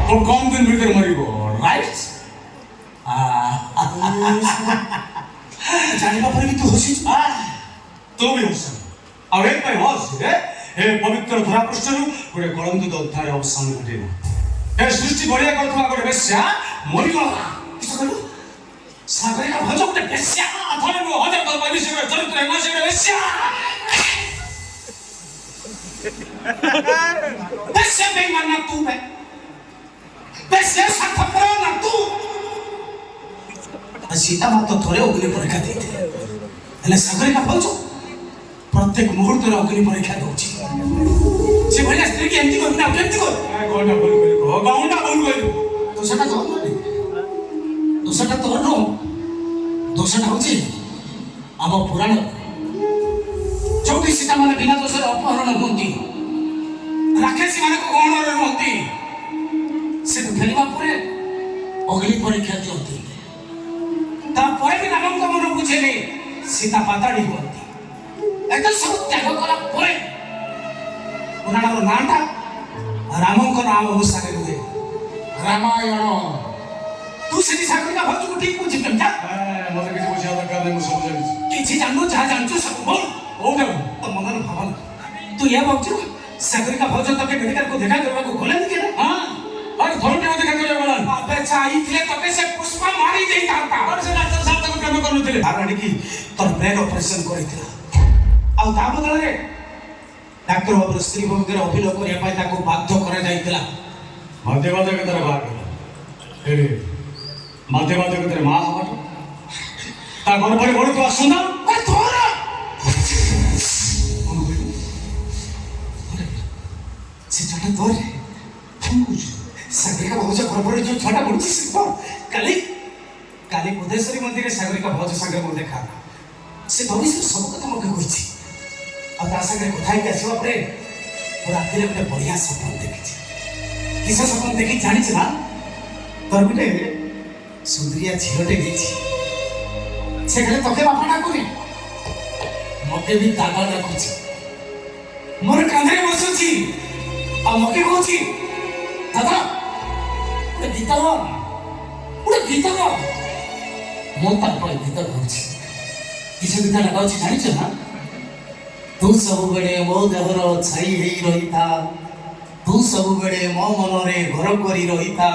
और कम दिन भीतर मरिबो राइट जानिबा परे कि तू हसी तो भी हस और एक भाई हस हे पवित्र धरा पृष्ठरु गोटे कलंकित अध्याय अवसान घटे हे सृष्टि बढिया करथुवा गोटे बेश्या मरिगला किस कहलु सागरे का भज गोटे बेश्या अथवा मो हजार तो भविष्य चरित्र न से बेश्या बेश्या बेईमान ना तू बे बेश्या साथपर ना तू सीता माता थोड़े अग्नि परीक्षा देते हेले सागरे का भज प्रत्येक मुहूर्त रे अग्नि परीक्षा दउची से भलिया स्त्री के एंती करना केंती कर कोना बोल को गाउंडा बोल को तो सेटा तो नहीं तो सेटा तो नो दोषटा होची आम पुराण चौथी सीता माने बिना दोष अपहरण होती राक्षसी माने को गहन रे होती से खेलवा परे अग्नि परीक्षा दियंती ता परे भी नाम को मन बुझेले सीता पाताड़ी होती एकदम सब त्याग कला परे पुराणर नाटा रामंक नाम अनुसार हुए रामायण तू सेठी सागरी का भज को ठीक बुझी जा मते किछ बुझिया दरकार नै मु सब जानि किछि जाननु जहा जानछु सब बोल ओ न तो मनन भावना तू ये बाबू सागरी का भज तके मेडिकल को देखा करबा को गोले के हां अरे थोर के देखा करे बोलन अबे चाही थे तके से पुष्पा मारी देई ताता और से डॉक्टर साहब तक काम करनुथिले आराणी की तोर ब्रेन ऑपरेशन करितला आ ता बदल रे डॉक्टर बाबू स्त्री भूमिका अभिनय करिया पाई ताको बाध्य करा जाइतला मध्यवाद के तरह बात एरे मध्यवाद के तरह मां हट ता घर पर बड़ तो सुना अरे तोरा से छोटा तोरे सागरिका भौज घर पर जो छोटा बड़ची सिप काली काली बुधेश्वरी मंदिर सागरिका भौज संगे मो देखा से भविष्य सब कथा मके कहिछि आ ता संगे कथा के आसीबा परे राति रे गोटे बढ़िया सपन देखिछि किस सपन देखि जानिछ ना तोर गोटे सुंदरिया झिलटे गेछि से गले तके बापा डाकुनी मके भी दादा डाकुछि मोर कांधे बसुछि आ मके कहछि दादा उड़े गीता मो तार पर गीता गाउछि किसे गीता लगाउछि जानिछ ना तू सब बेड़े मो देहर छाई हेई रहिता तू सब बेड़े मो मन रे घर करी रहिता